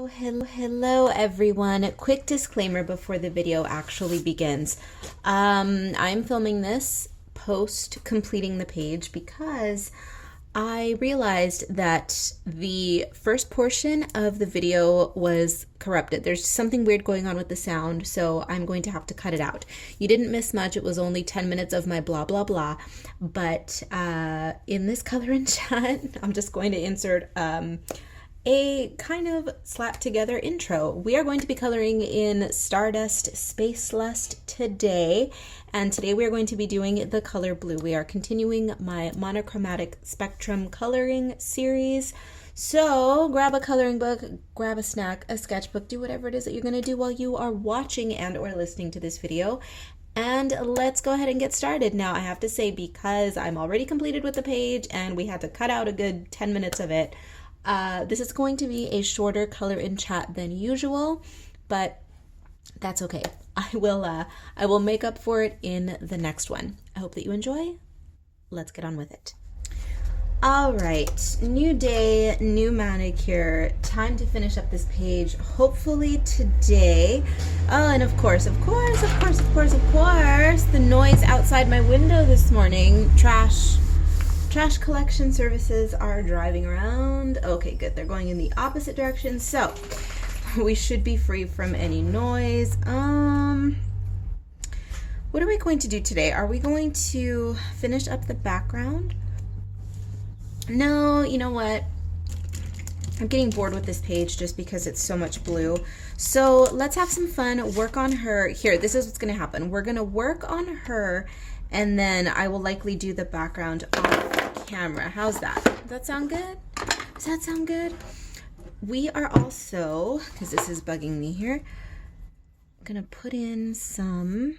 Hello everyone. Quick disclaimer before the video actually begins. I'm filming this post completing the page because I realized that the first portion of the video was corrupted. There's something weird going on with the sound, so I'm going to have to cut it out. You didn't miss much. It was only 10 minutes of my blah blah blah, but in this color and chat, I'm just going to insert a kind of slapped together intro. We are going to be coloring in Stardust Spacelust today, and today we are going to be doing the color blue. We are continuing my monochromatic spectrum coloring series. So grab a coloring book, grab a snack, a sketchbook, do whatever it is that you're going to do while you are watching and or listening to this video. And let's go ahead and get started. Now I have to say, because I'm already completed with the page and we had to cut out a good 10 minutes of it, this is going to be a shorter color in chat than usual, but that's okay. I will make up for it in the next one. I hope that you enjoy. Let's get on with it. All right, new day, new manicure. Time to finish up this page, hopefully today. Oh, and of course, the noise outside my window this morning. Trash collection services are driving around. Okay, good. They're going in the opposite direction, so we should be free from any noise. What are we going to do today? Are we going to finish up the background? No, you know what? I'm getting bored with this page just because it's so much blue. So let's have some fun, work on her. Here, this is what's going to happen. We're going to work on her, and then I will likely do the background off camera. How's that? Does that sound good? Does that sound good? We are also, because this is bugging me here, gonna put in some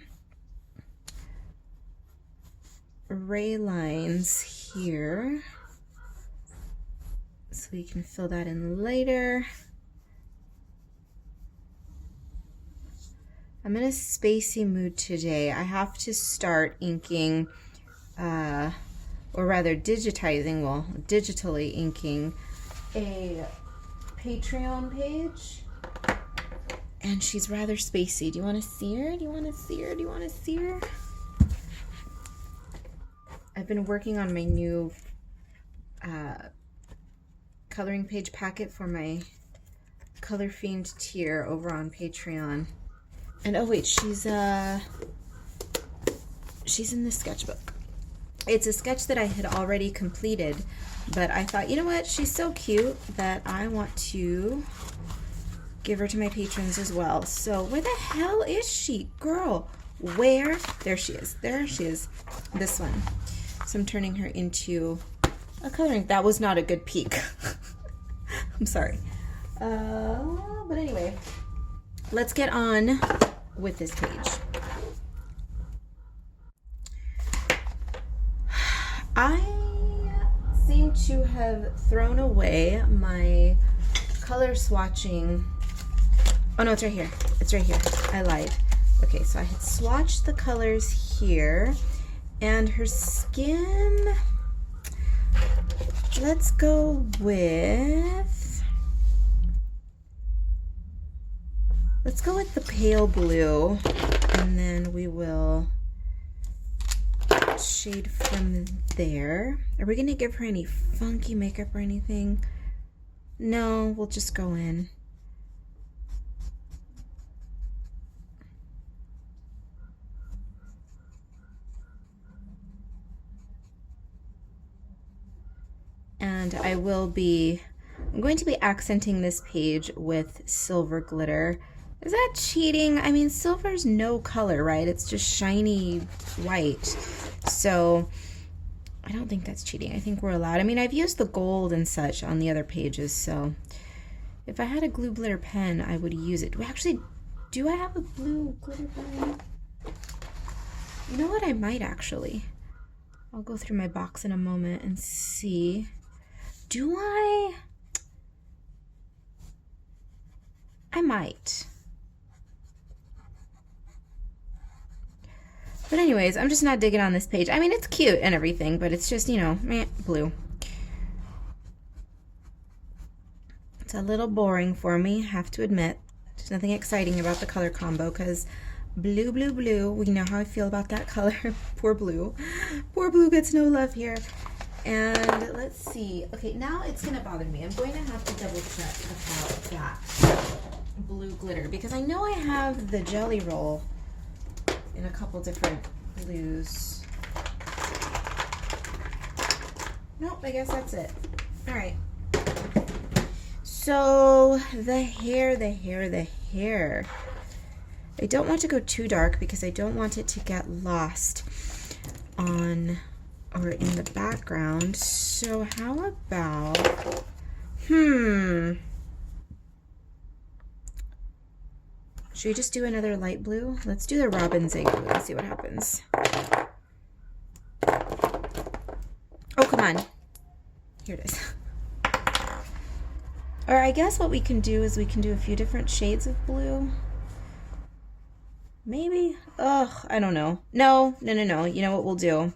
ray lines here so we can fill that in later. I'm in a spacey mood today. I have to start inking, or rather digitally inking a Patreon page. And she's rather spacey. Do you want to see her? I've been working on my new coloring page packet for my color themed tier over on Patreon. And oh wait, she's in the sketchbook. It's a sketch that I had already completed, but I thought, you know what, she's so cute that I want to give her to my patrons as well. So where the hell is she? Girl, where? There she is. This one. So I'm turning her into a coloring. That was not a good peek. I'm sorry. But anyway, let's get on with this page. I seem to have thrown away my color swatching. Oh no, it's right here. I lied. Okay, so I had swatched the colors here, and her skin, let's go with the pale blue, and then we will shade from there. Are we gonna give her any funky makeup or anything? No, we'll just go in. And I'm going to be accenting this page with silver glitter. Is that cheating? I mean, silver's no color, right? It's just shiny white. So I don't think that's cheating. I think we're allowed. I mean, I've used the gold and such on the other pages, so if I had a glue glitter pen, I would use it. Do I have a blue glitter pen? You know what? I might actually. I'll go through my box in a moment and see. Do I? I might. But anyways, I'm just not digging on this page. I mean, it's cute and everything, but it's just, you know, blue. It's a little boring for me, have to admit. There's nothing exciting about the color combo because blue, blue, blue, we know how I feel about that color. Poor blue. Poor blue gets no love here. And let's see. Okay, now it's going to bother me. I'm going to have to double check about that blue glitter because I know I have the jelly roll in a couple different blues. Nope, I guess that's it. All right. So the hair. I don't want to go too dark because I don't want it to get lost on or in the background. So how about, should we just do another light blue? Let's do the Robin Zig blue and see what happens. Oh, come on. Here it is. Or I guess what we can do is we can do a few different shades of blue. Maybe? Ugh, I don't know. No. You know what we'll do?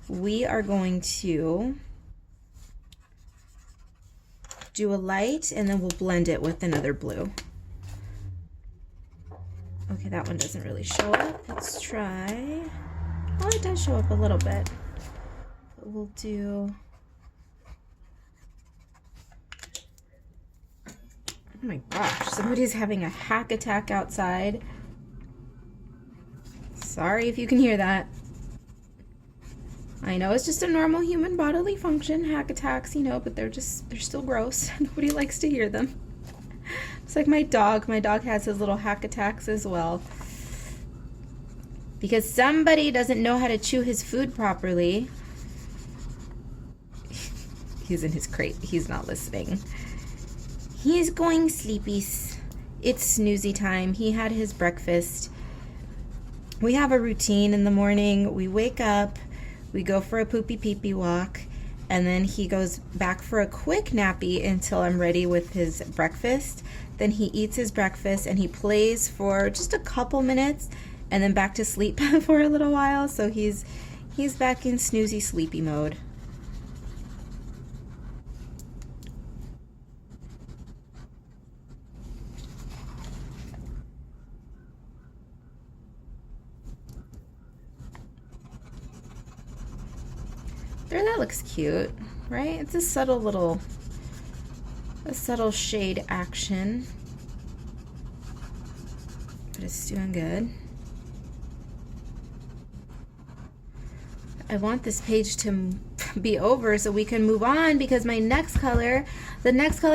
We are going to do a light and then we'll blend it with another blue. Okay, that one doesn't really show up. Let's try. Oh, it does show up a little bit. But we'll do. Oh my gosh, somebody's having a hack attack outside. Sorry if you can hear that. I know it's just a normal human bodily function, hack attacks, you know, but they're still gross. Nobody likes to hear them. It's like my dog. My dog has his little hack attacks as well. Because somebody doesn't know how to chew his food properly. He's in his crate. He's not listening. He's going sleepies. It's snoozy time. He had his breakfast. We have a routine in the morning. We wake up, we go for a poopy pee-pee walk, and then he goes back for a quick nappy until I'm ready with his breakfast. Then he eats his breakfast and he plays for just a couple minutes and then back to sleep for a little while. So he's back in snoozy sleepy mode. There, that looks cute, right? It's a subtle shade action, but it's doing good. I want this page to be over so we can move on because the next color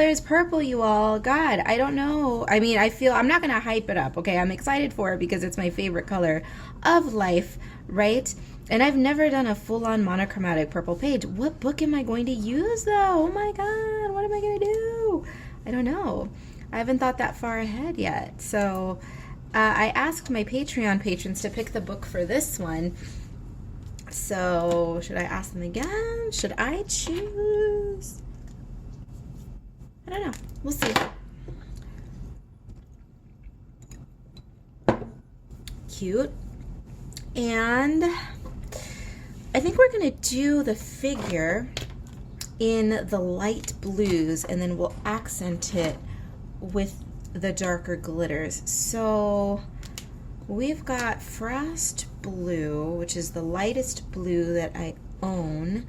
is purple, you all. God, I don't know. I mean, I'm not gonna hype it up, okay? I'm excited for it because it's my favorite color of life, right? And I've never done a full-on monochromatic purple page. What book am I going to use, though? Oh my God, what am I going to do? I don't know. I haven't thought that far ahead yet. So I asked my Patreon patrons to pick the book for this one. So should I ask them again? Should I choose? I don't know. We'll see. Cute. And I think we're going to do the figure in the light blues and then we'll accent it with the darker glitters. So we've got Frost Blue, which is the lightest blue that I own.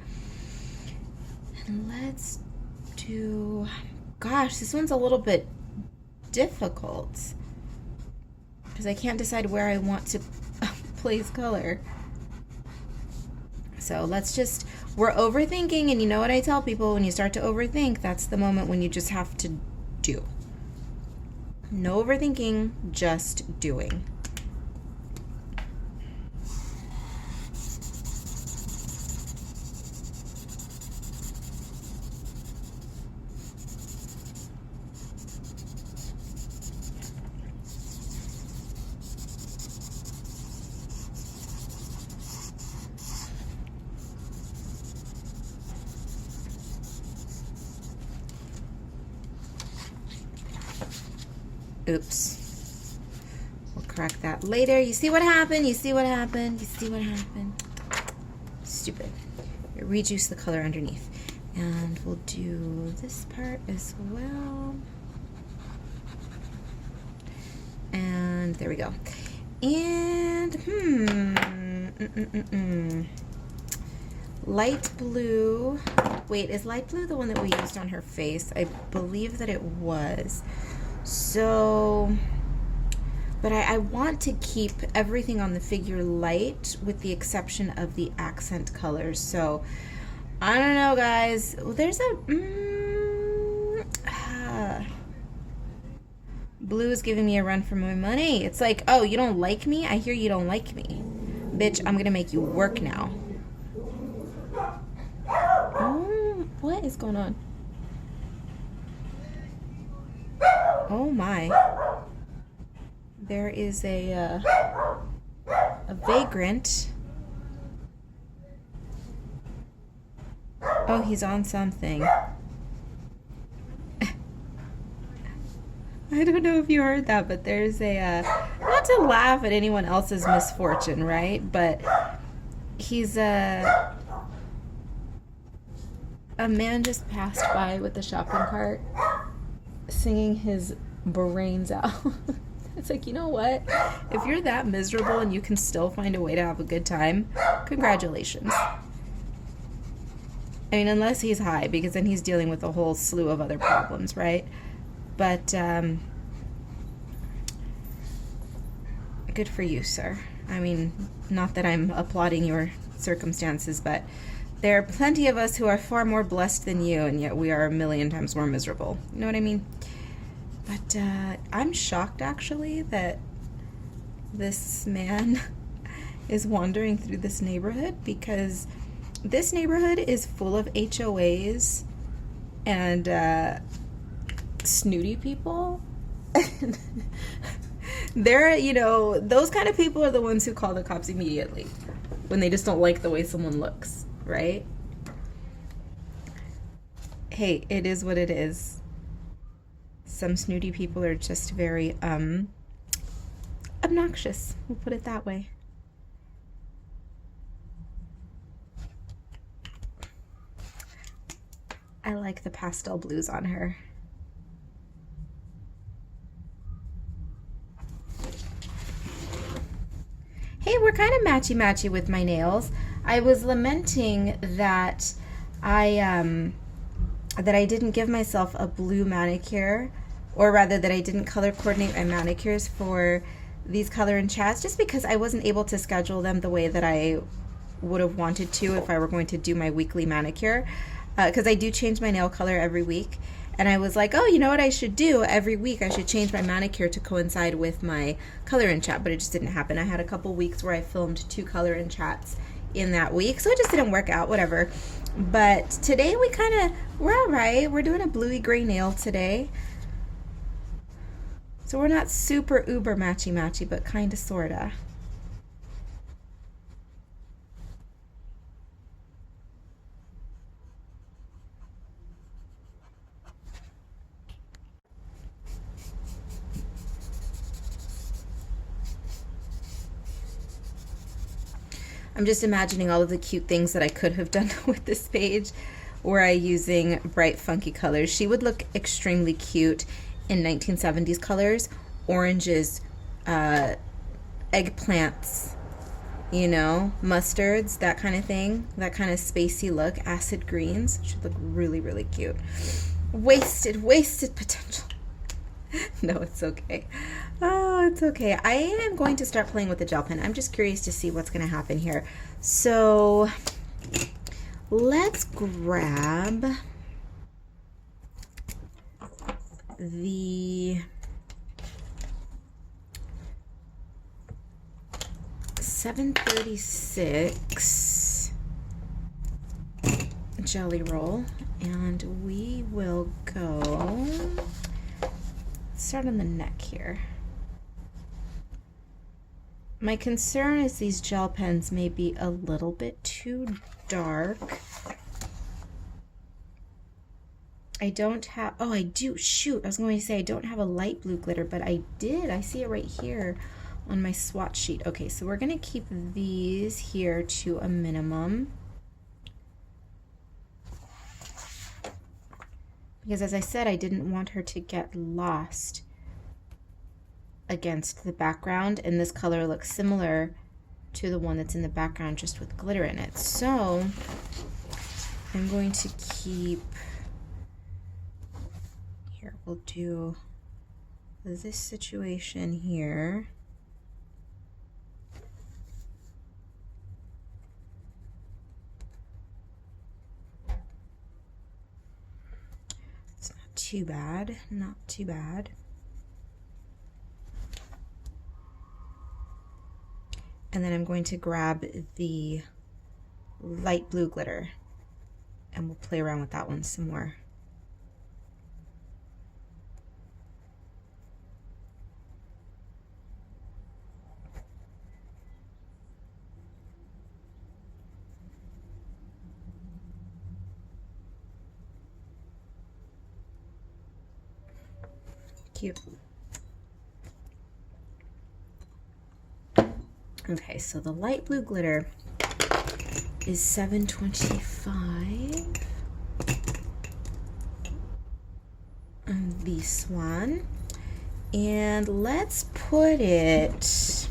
And let's do, gosh, this one's a little bit difficult because I can't decide where I want to place color. So we're overthinking, and you know what I tell people, when you start to overthink, that's the moment when you just have to do. No overthinking, just doing. Oops. We'll correct that later. You see what happened? You see what happened? You see what happened? Stupid. Rejuice the color underneath. And we'll do this part as well. And there we go. And, light blue. Wait, is light blue the one that we used on her face? I believe that it was. So, but I want to keep everything on the figure light with the exception of the accent colors. So, I don't know, guys. There's a... blue is giving me a run for my money. It's like, oh, you don't like me? I hear you don't like me. Bitch, I'm gonna make you work now. Oh, what is going on? Oh my. There is a vagrant. Oh, he's on something. I don't know if you heard that, but there's a, not to laugh at anyone else's misfortune, right? But he's a man just passed by with the shopping cart singing his brains out. It's like, you know what? If you're that miserable and you can still find a way to have a good time, congratulations. I mean, unless he's high, because then he's dealing with a whole slew of other problems, right? But, good for you, sir. I mean, not that I'm applauding your circumstances, but there are plenty of us who are far more blessed than you, and yet we are a million times more miserable. You know what I mean? But, I'm shocked, actually, that this man is wandering through this neighborhood, because this neighborhood is full of HOAs and snooty people. They're, you know, those kind of people are the ones who call the cops immediately when they just don't like the way someone looks, right? Hey, it is what it is. Some snooty people are just very obnoxious, we'll put it that way. I like the pastel blues on her. Hey, we're kind of matchy-matchy with my nails. I was lamenting that I didn't give myself a blue manicure, or rather that I didn't color coordinate my manicures for these color and chats, just because I wasn't able to schedule them the way that I would have wanted to if I were going to do my weekly manicure. Because I do change my nail color every week, and I was like, oh, you know what I should do? Every week I should change my manicure to coincide with my color and chat, but it just didn't happen. I had a couple weeks where I filmed 2 color and chats in that week, so it just didn't work out, whatever. But today we're all right. We're doing a bluey gray nail today. So we're not super uber matchy-matchy, but kind of, sort of. I'm just imagining all of the cute things that I could have done with this page were I using bright, funky colors. She would look extremely cute in 1970s colors, oranges, eggplants, you know, mustards, that kind of thing, that kind of spacey look, acid greens. She'd look really, really cute. Wasted potential. No, it's okay. Oh, it's okay. I am going to start playing with the gel pen. I'm just curious to see what's going to happen here. So let's grab the 736 jelly roll, and we will go start on the neck here. My concern is these gel pens may be a little bit too dark. I don't have, oh, I do, shoot, I was going to say I don't have a light blue glitter, but I did. I see it right here on my swatch sheet. Okay, so we're going to keep these here to a minimum. because as I said, I didn't want her to get lost against the background, and this color looks similar to the one that's in the background just with glitter in it. So I'm going to keep, here we'll do this situation here. It's not too bad, not too bad. And then I'm going to grab the light blue glitter and we'll play around with that one some more. Cute. Okay, so the light blue glitter is $7.25 on this one, and let's put it,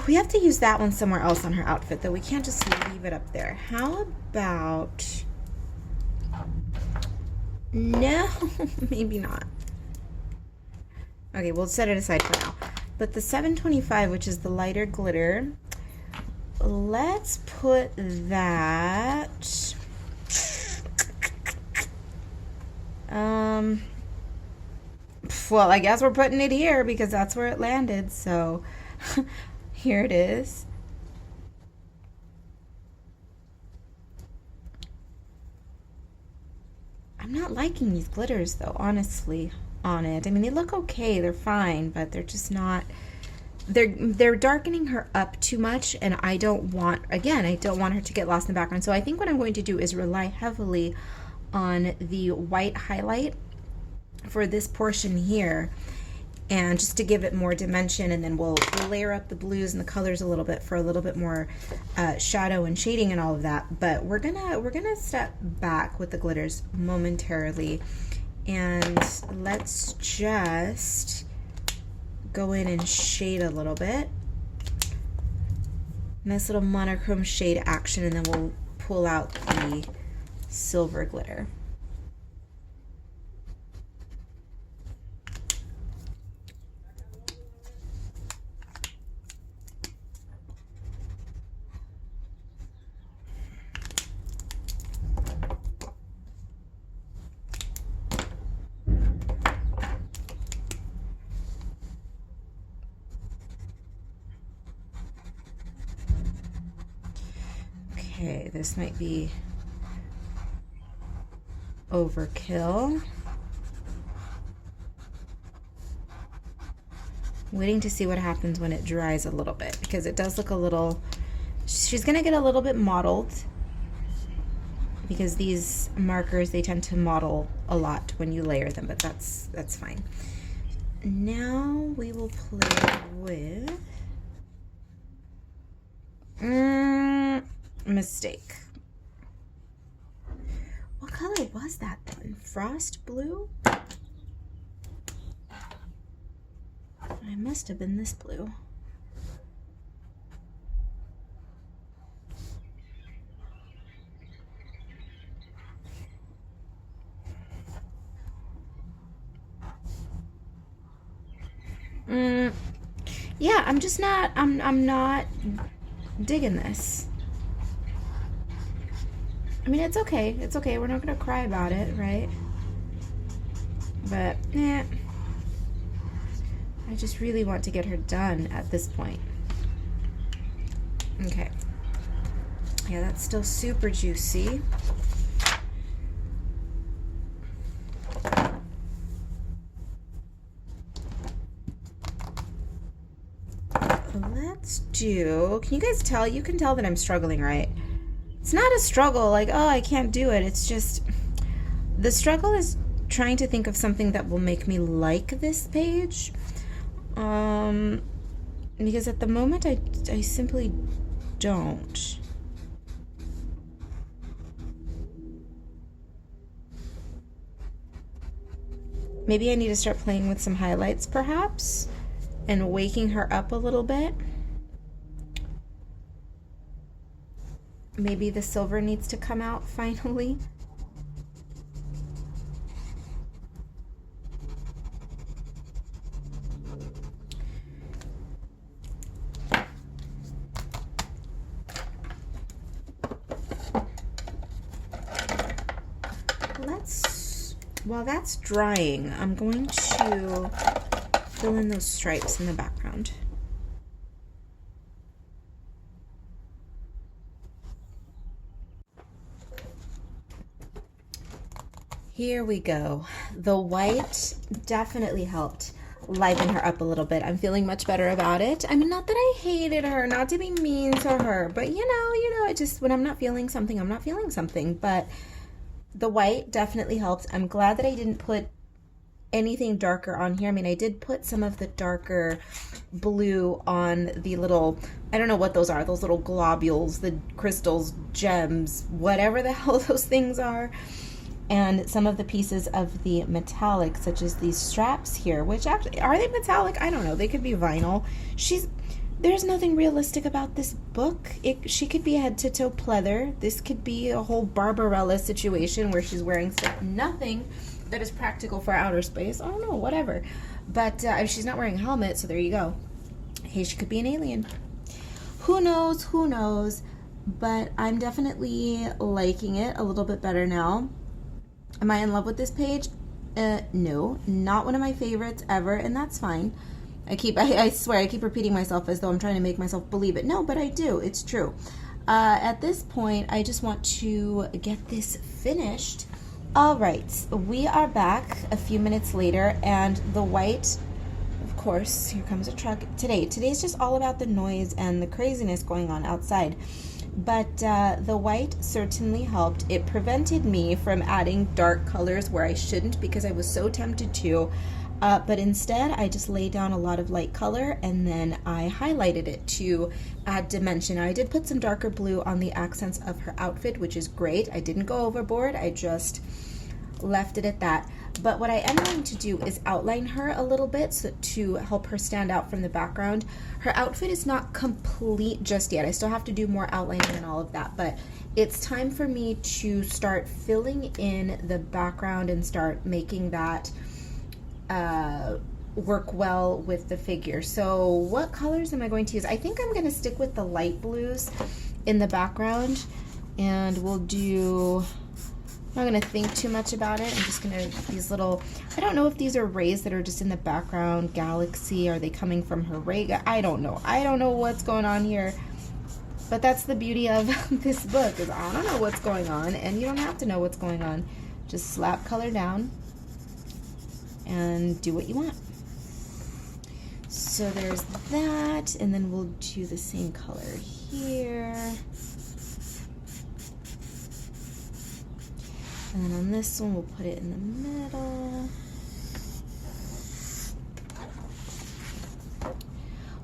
we have to use that one somewhere else on her outfit though. We can't just leave it up there. How about, no, maybe not. Okay, we'll set it aside for now. But the $7.25, which is the lighter glitter, let's put that, well, I guess we're putting it here because that's where it landed, so here it is. I'm not liking these glitters though, honestly, on it. I mean, they look okay, they're fine, but they're just not, they're darkening her up too much, and I don't want, again, I don't want her to get lost in the background. So I think what I'm going to do is rely heavily on the white highlight for this portion here, and just to give it more dimension, and then we'll layer up the blues and the colors a little bit for a little bit more shadow and shading and all of that. But we're gonna step back with the glitters momentarily, and let's just go in and shade a little bit. Nice little monochrome shade action, and then we'll pull out the silver glitter. Okay, this might be overkill. Waiting to see what happens when it dries a little bit, because it does look a little, she's gonna get a little bit mottled, because these markers, they tend to mottle a lot when you layer them, but that's fine. Now we will play with mistake. What color was that then? Frost blue? It must have been this blue. Yeah, I'm just not, I'm not digging this. I mean, it's okay. It's okay. We're not going to cry about it, right? But, I just really want to get her done at this point. Okay. Yeah, that's still super juicy. Let's do, can you guys tell? You can tell that I'm struggling, right? It's not a struggle like, oh, I can't do it. It's just, the struggle is trying to think of something that will make me like this page. Because at the moment I simply don't. Maybe I need to start playing with some highlights perhaps and waking her up a little bit. Maybe the silver needs to come out finally. While that's drying, I'm going to fill in those stripes in the background. Here we go. The white definitely helped liven her up a little bit. I'm feeling much better about it. I mean, not that I hated her, not to be mean to her, but you know, it just, when I'm not feeling something, I'm not feeling something. But the white definitely helped. I'm glad that I didn't put anything darker on here. I mean, I did put some of the darker blue on the little, I don't know what those are, those little globules, the crystals, gems, whatever the hell those things are. And some of the pieces of the metallic, such as these straps here, which actually, are they metallic? I don't know. They could be vinyl. There's nothing realistic about this book. She could be head to toe pleather. This could be a whole Barbarella situation where she's wearing stuff. Nothing that is practical for outer space. I don't know, whatever. But she's not wearing a helmet, so there you go. Hey, she could be an alien. Who knows? Who knows? But I'm definitely liking it a little bit better now. Am I in love with this page? No, not one of my favorites ever, and that's fine. I swear, I keep repeating myself as though I'm trying to make myself believe it. No, but I do. It's true. At this point, I just want to get this finished. All right, we are back a few minutes later, and the white, of course, here comes a truck. Today's just all about the noise and the craziness going on outside. But the white certainly helped. It prevented me from adding dark colors where I shouldn't because I was so tempted to. But instead, I just laid down a lot of light color and then I highlighted it to add dimension. I did put some darker blue on the accents of her outfit, which is great. I didn't go overboard. I just left it at that. But what I am going to do is outline her a little bit to help her stand out from the background. Her outfit is not complete just yet. I still have to do more outlining and all of that, but it's time for me to start filling in the background and start making that work well with the figure. So what colors am I going to use? I think I'm going to stick with the light blues in the background, and we'll do, I'm not going to think too much about it. I'm just going to, these little, I don't know if these are rays that are just in the background, galaxy, are they coming from her ray? I don't know. I don't know what's going on here. But that's the beauty of this book, is I don't know what's going on, and you don't have to know what's going on. Just slap color down and do what you want. So there's that, and then we'll do the same color here. And then on this one, we'll put it in the middle.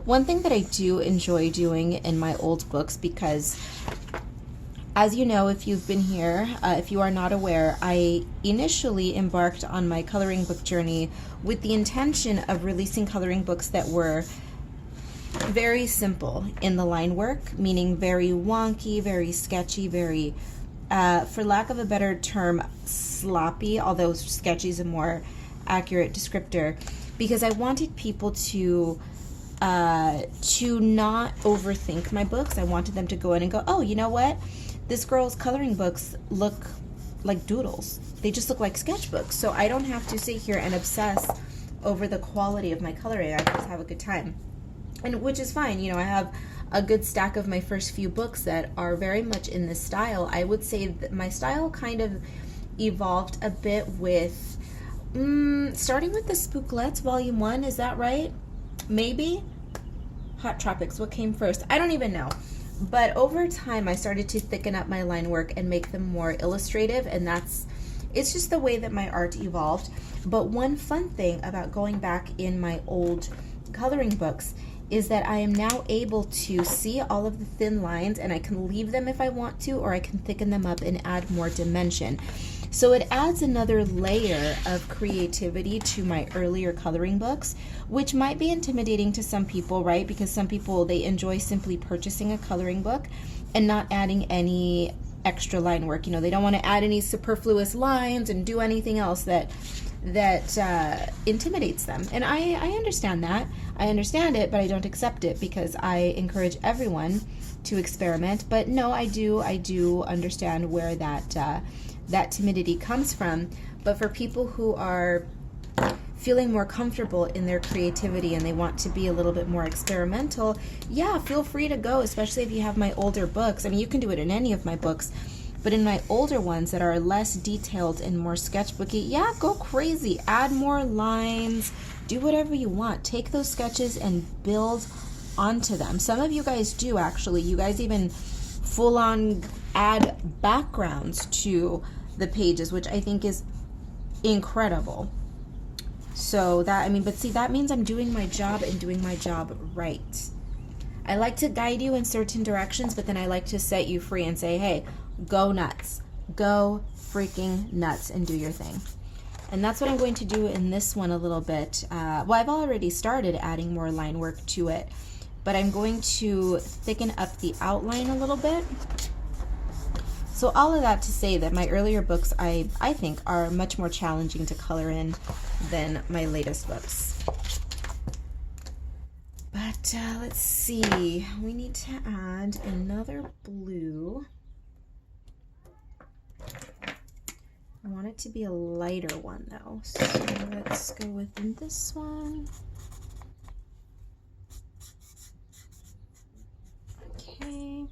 One thing that I do enjoy doing in my old books, because as you know, if you've been here, if you are not aware, I initially embarked on my coloring book journey with the intention of releasing coloring books that were very simple in the line work, meaning very wonky, very sketchy, very, for lack of a better term, sloppy, although sketchy is a more accurate descriptor, because I wanted people to not overthink my books. I wanted them to go in and go, oh, you know what? This girl's coloring books look like doodles. They just look like sketchbooks. So I don't have to sit here and obsess over the quality of my coloring. I just have a good time. And which is fine. You know, I have a good stack of my first few books that are very much in this style. I would say that my style kind of evolved a bit with, starting with the Spooklets Volume 1, is that right? Maybe? Hot Tropics, what came first? I don't even know. But over time, I started to thicken up my line work and make them more illustrative, and it's just the way that my art evolved. But one fun thing about going back in my old coloring books is that I am now able to see all of the thin lines, and I can leave them if I want to, or I can thicken them up and add more dimension. So it adds another layer of creativity to my earlier coloring books, which might be intimidating to some people, right? Because some people, they enjoy simply purchasing a coloring book and not adding any extra line work. You know, they don't want to add any superfluous lines and do anything else that intimidates them. And I understand that. I understand it, but I don't accept it, because I encourage everyone to experiment. But no, I do understand where that timidity comes from. But for people who are feeling more comfortable in their creativity and they want to be a little bit more experimental, yeah, feel free to go, especially if you have my older books. I mean, you can do it in any of my books, but in my older ones that are less detailed and more sketchbooky, yeah, go crazy. Add more lines, do whatever you want. Take those sketches and build onto them. Some of you guys do, actually. You guys even full on add backgrounds to the pages, which I think is incredible. So that, I mean, but see, that means I'm doing my job and doing my job right. I like to guide you in certain directions, but then I like to set you free and say, hey, go nuts. Go freaking nuts and do your thing. And that's what I'm going to do in this one a little bit. Well, I've already started adding more line work to it, but I'm going to thicken up the outline a little bit. So all of that to say that my earlier books, I think, are much more challenging to color in than my latest books. But let's see, we need to add another blue. I want it to be a lighter one though, so let's go with this one. Okay.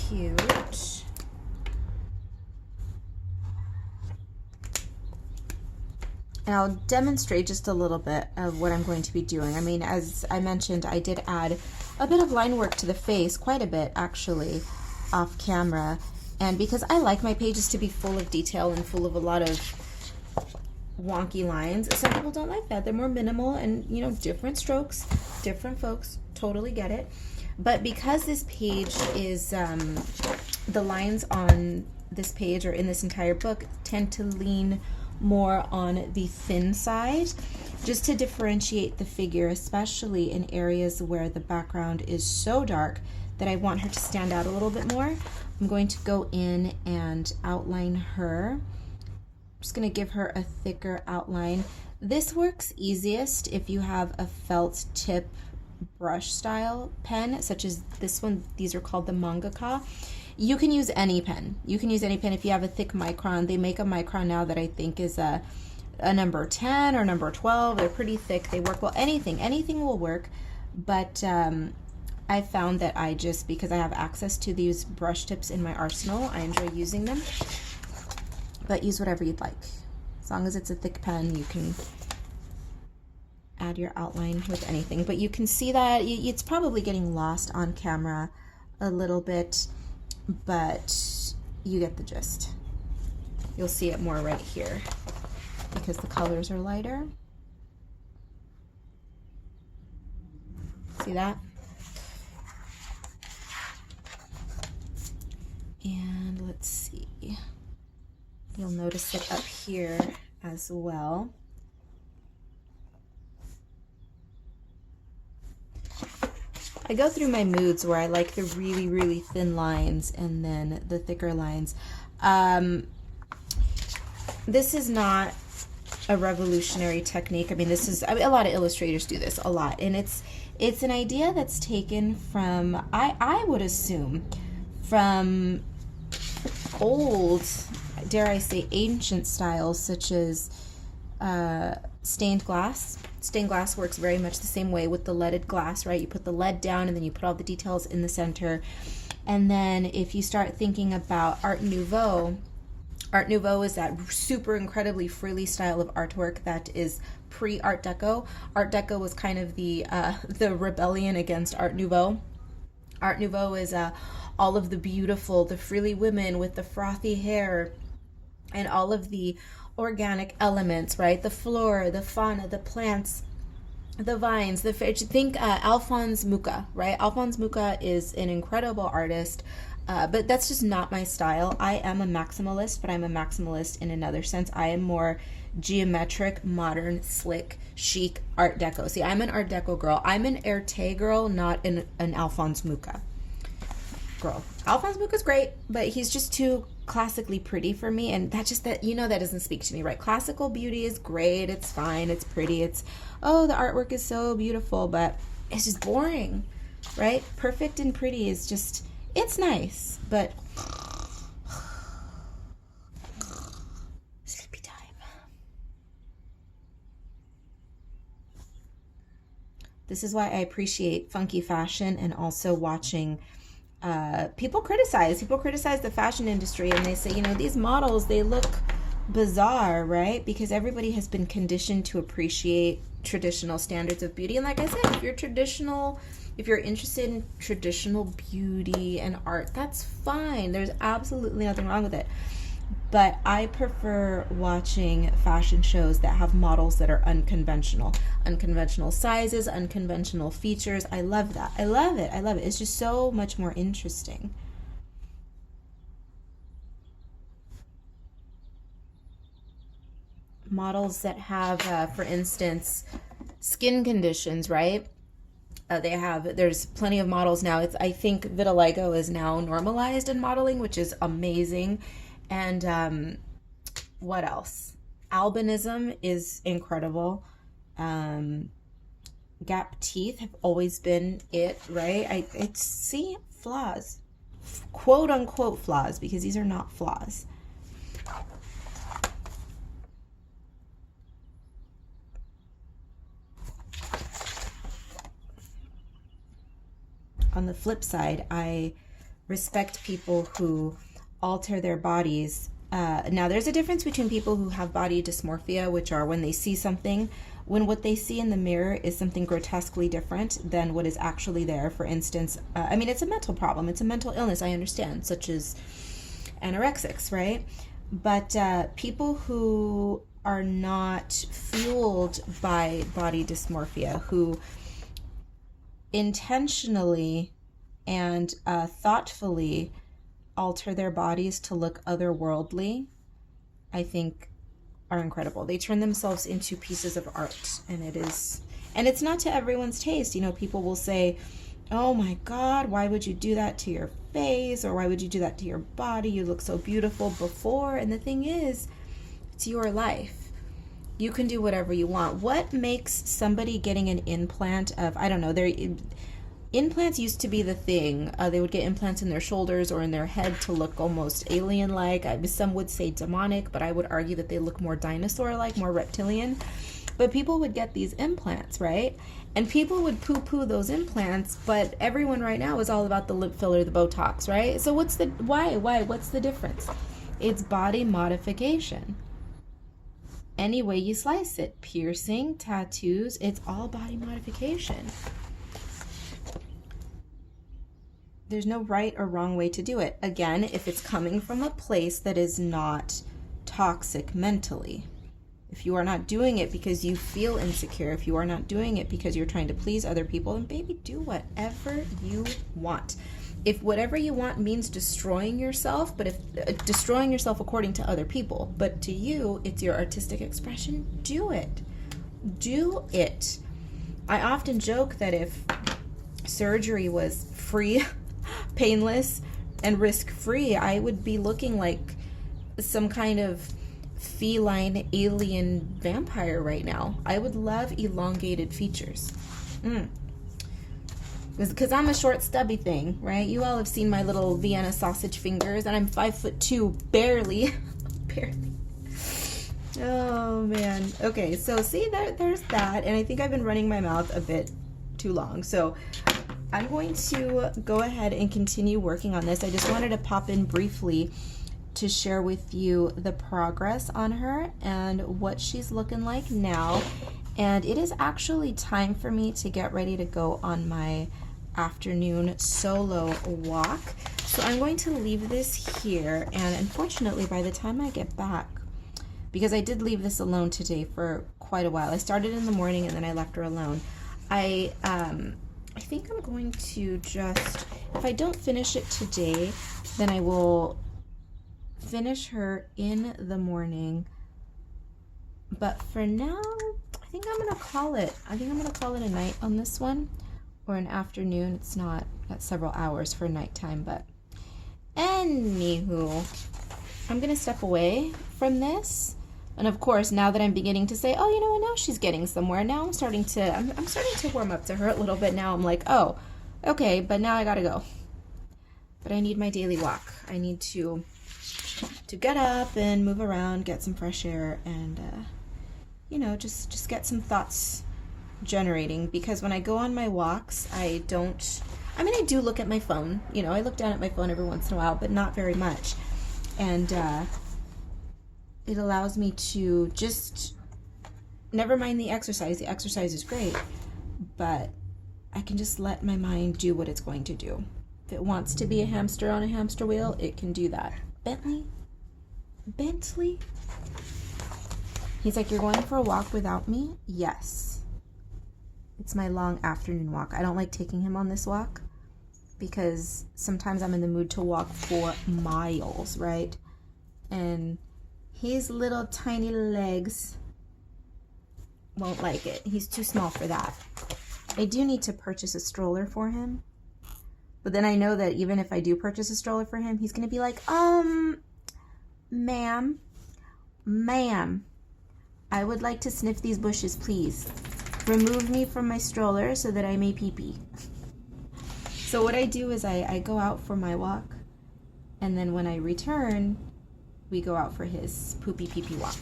Cute. And I'll demonstrate just a little bit of what I'm going to be doing. I mean, as I mentioned, I did add a bit of line work to the face, quite a bit actually, off camera. And because I like my pages to be full of detail and full of a lot of wonky lines, some people don't like that. They're more minimal and, you know, different strokes, different folks, totally get it. But because this page is, the lines on this page or in this entire book tend to lean more on the thin side, just to differentiate the figure, especially in areas where the background is so dark that I want her to stand out a little bit more. I'm going to go in and outline her. I'm just going to give her a thicker outline. This works easiest if you have a felt tip brush style pen, such as this one. These are called the mangaka. You can use any pen. You can use any pen if you have a thick micron. They make a micron now that I think is a number 10 or number 12. They're pretty thick. They work well. Anything will work. But I found that I just, because I have access to these brush tips in my arsenal, I enjoy using them. But use whatever you'd like. As long as it's a thick pen, you can add your outline with anything. But you can see that it's probably getting lost on camera a little bit, but you get the gist. You'll see it more right here because the colors are lighter. See that? And let's see. You'll notice it up here as well. I go through my moods where I like the really, really thin lines and then the thicker lines. This is not a revolutionary technique. I mean, this is, a lot of illustrators do this a lot, and it's an idea that's taken from, I would assume, from old, dare I say, ancient styles such as stained glass. Stained glass works very much the same way with the leaded glass, right? You put the lead down and then you put all the details in the center. And then if you start thinking about Art Nouveau is that super incredibly frilly style of artwork that is pre-Art Deco. Art Deco was kind of the rebellion against Art Nouveau. Art Nouveau is all of the beautiful, the frilly women with the frothy hair, and all of the organic elements, right? The flora, the fauna, the plants, the vines, the fish. Think Alphonse Mucha, right? Alphonse Mucha is an incredible artist, but that's just not my style. I am a maximalist, but I'm a maximalist in another sense. I am more geometric, modern, slick, chic, Art Deco. See, I'm an Art Deco girl. I'm an Erte girl, not an Alphonse Mucha girl. Alphonse Mucha's great, but he's just too classically pretty for me, and that just, that, you know, that doesn't speak to me, right? Classical beauty is great, it's fine, it's pretty, it's, oh, the artwork is so beautiful, but it's just boring, right? Perfect and pretty is just, it's nice, but sleepy time. This is why I appreciate funky fashion, and also watching people criticize the fashion industry, and they say, you know, these models, they look bizarre, right? Because everybody has been conditioned to appreciate traditional standards of beauty. And like I said, if you're interested in traditional beauty and art, that's fine. There's absolutely nothing wrong with it. But I prefer watching fashion shows that have models that are unconventional sizes, unconventional features. I love that. I love it. It's just so much more interesting. Models that have, for instance, skin conditions, right? There's plenty of models now. I think vitiligo is now normalized in modeling, which is amazing. And what else? Albinism is incredible. Gap teeth have always been it, right? See, flaws, quote unquote flaws, because these are not flaws. On the flip side, I respect people who alter their bodies. Now, there's a difference between people who have body dysmorphia, which are when they see something, when what they see in the mirror is something grotesquely different than what is actually there. For instance, I mean, it's a mental problem. It's a mental illness, I understand, such as anorexics, right? But people who are not fueled by body dysmorphia, who intentionally and thoughtfully alter their bodies to look otherworldly, I think are incredible. They turn themselves into pieces of art, and it's not to everyone's taste. You know, people will say, oh my God, why would you do that to your face? Or why would you do that to your body? You look so beautiful before. And the thing is, it's your life. You can do whatever you want. What makes somebody getting an implant of, I don't know, implants used to be the thing. They would get implants in their shoulders or in their head to look almost alien-like. Some would say demonic, but I would argue that they look more dinosaur-like, more reptilian. But people would get these implants, right? And people would poo-poo those implants, but everyone right now is all about the lip filler, the Botox, right? So what's the difference? It's body modification. Any way you slice it, piercing, tattoos, it's all body modification. There's no right or wrong way to do it. Again, if it's coming from a place that is not toxic mentally. If you are not doing it because you feel insecure, if you are not doing it because you're trying to please other people, then baby, do whatever you want. If whatever you want means destroying yourself, but if destroying yourself according to other people, but to you, it's your artistic expression, do it. Do it. I often joke that if surgery was free, painless, and risk-free, I would be looking like some kind of feline alien vampire right now. I would love elongated features. Because I'm a short stubby thing, right? You all have seen my little Vienna sausage fingers, and I'm 5'2", barely. Barely. Oh man. Okay, so see, there's that, and I think I've been running my mouth a bit too long. So I'm going to go ahead and continue working on this. I just wanted to pop in briefly to share with you the progress on her and what she's looking like now. And it is actually time for me to get ready to go on my afternoon solo walk. So I'm going to leave this here, and unfortunately by the time I get back, because I did leave this alone today for quite a while. I started in the morning and then I left her alone. I think I'm going to just, if I don't finish it today, then I will finish her in the morning. But for now, I think I'm gonna call it. I think I'm gonna call it a night on this one, or an afternoon. It's not at several hours for nighttime, but anywho, I'm gonna step away from this. And of course, now that I'm beginning to say, oh, you know what, now she's getting somewhere. Now I'm starting to warm up to her a little bit. Now I'm like, oh, okay, but now I gotta go. But I need my daily walk. I need to get up and move around, get some fresh air, and you know, just get some thoughts generating. Because when I go on my walks, I do look at my phone. You know, I look down at my phone every once in a while, but not very much. And it allows me to just, never mind the exercise. The exercise is great, but I can just let my mind do what it's going to do. If it wants to be a hamster on a hamster wheel, it can do that. Bentley? He's like, you're going for a walk without me? Yes. It's my long afternoon walk. I don't like taking him on this walk because sometimes I'm in the mood to walk for miles, right? And his little tiny legs won't like it. He's too small for that. I do need to purchase a stroller for him. But then I know that even if I do purchase a stroller for him, he's going to be like, ma'am, I would like to sniff these bushes, please. Remove me from my stroller so that I may pee-pee. So what I do is I go out for my walk, and then when I return, we go out for his poopy pee-pee walk.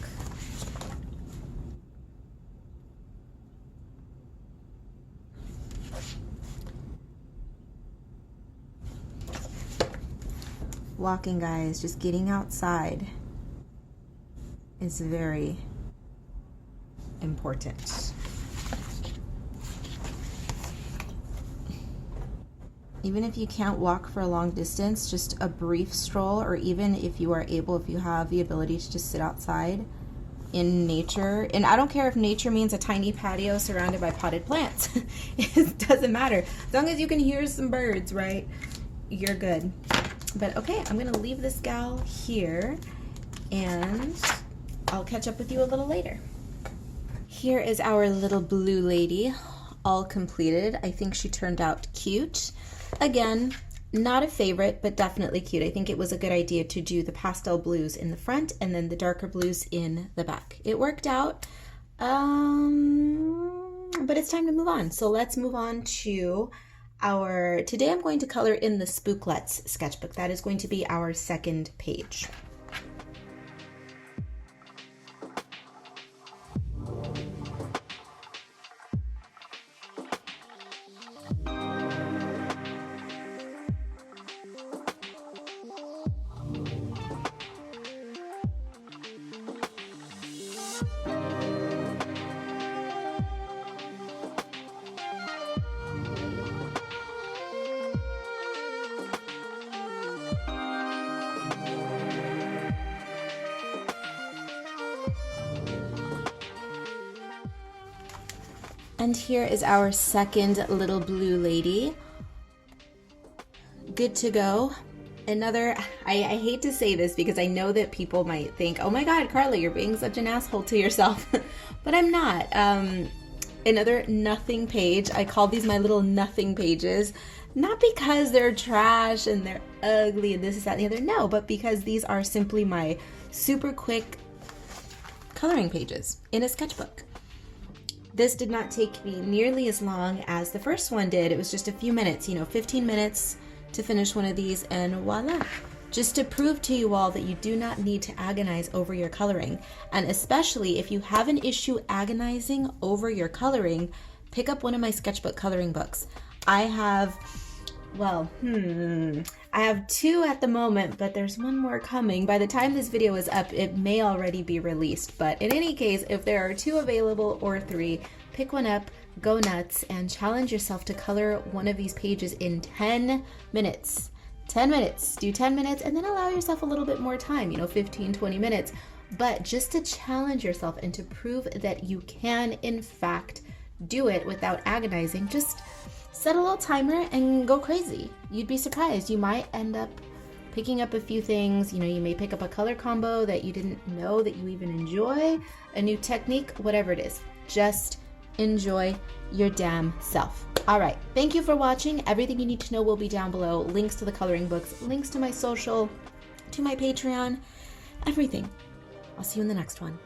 Walking, guys, just getting outside is very important. Even if you can't walk for a long distance, just a brief stroll, or even if you have the ability to just sit outside in nature. And I don't care if nature means a tiny patio surrounded by potted plants. It doesn't matter. As long as you can hear some birds, right? You're good. But okay, I'm gonna leave this gal here and I'll catch up with you a little later. Here is our little blue lady, all completed. I think she turned out cute. Again, not a favorite, but definitely cute. I think it was a good idea to do the pastel blues in the front and then the darker blues in the back. It worked out, but it's time to move on. So let's move on to today I'm going to color in the Spooklets sketchbook. That is going to be our second page. And here is our second little blue lady. Good to go. Another, I hate to say this because I know that people might think, oh my God, Karla, you're being such an asshole to yourself. But I'm not. Another nothing page. I call these my little nothing pages. Not because they're trash and they're ugly and this, that, and the other. No, but because these are simply my super quick coloring pages in a sketchbook. This did not take me nearly as long as the first one did. It was just a few minutes, 15 minutes to finish one of these, and voila. Just to prove to you all that you do not need to agonize over your coloring. And especially if you have an issue agonizing over your coloring, pick up one of my sketchbook coloring books. I have, I have two at the moment, but there's one more coming. By the time this video is up, it may already be released. But in any case, if there are two available or three, pick one up, go nuts, and challenge yourself to color one of these pages in 10 minutes. 10 minutes. Do 10 minutes and then allow yourself a little bit more time, 15, 20 minutes. But just to challenge yourself and to prove that you can, in fact, do it without agonizing, just set a little timer and go crazy. You'd be surprised. You might end up picking up a few things. You may pick up a color combo that you didn't know that you even enjoy, a new technique, whatever it is. Just enjoy your damn self. All right. Thank you for watching. Everything you need to know will be down below. Links to the coloring books, links to my social, to my Patreon, everything. I'll see you in the next one.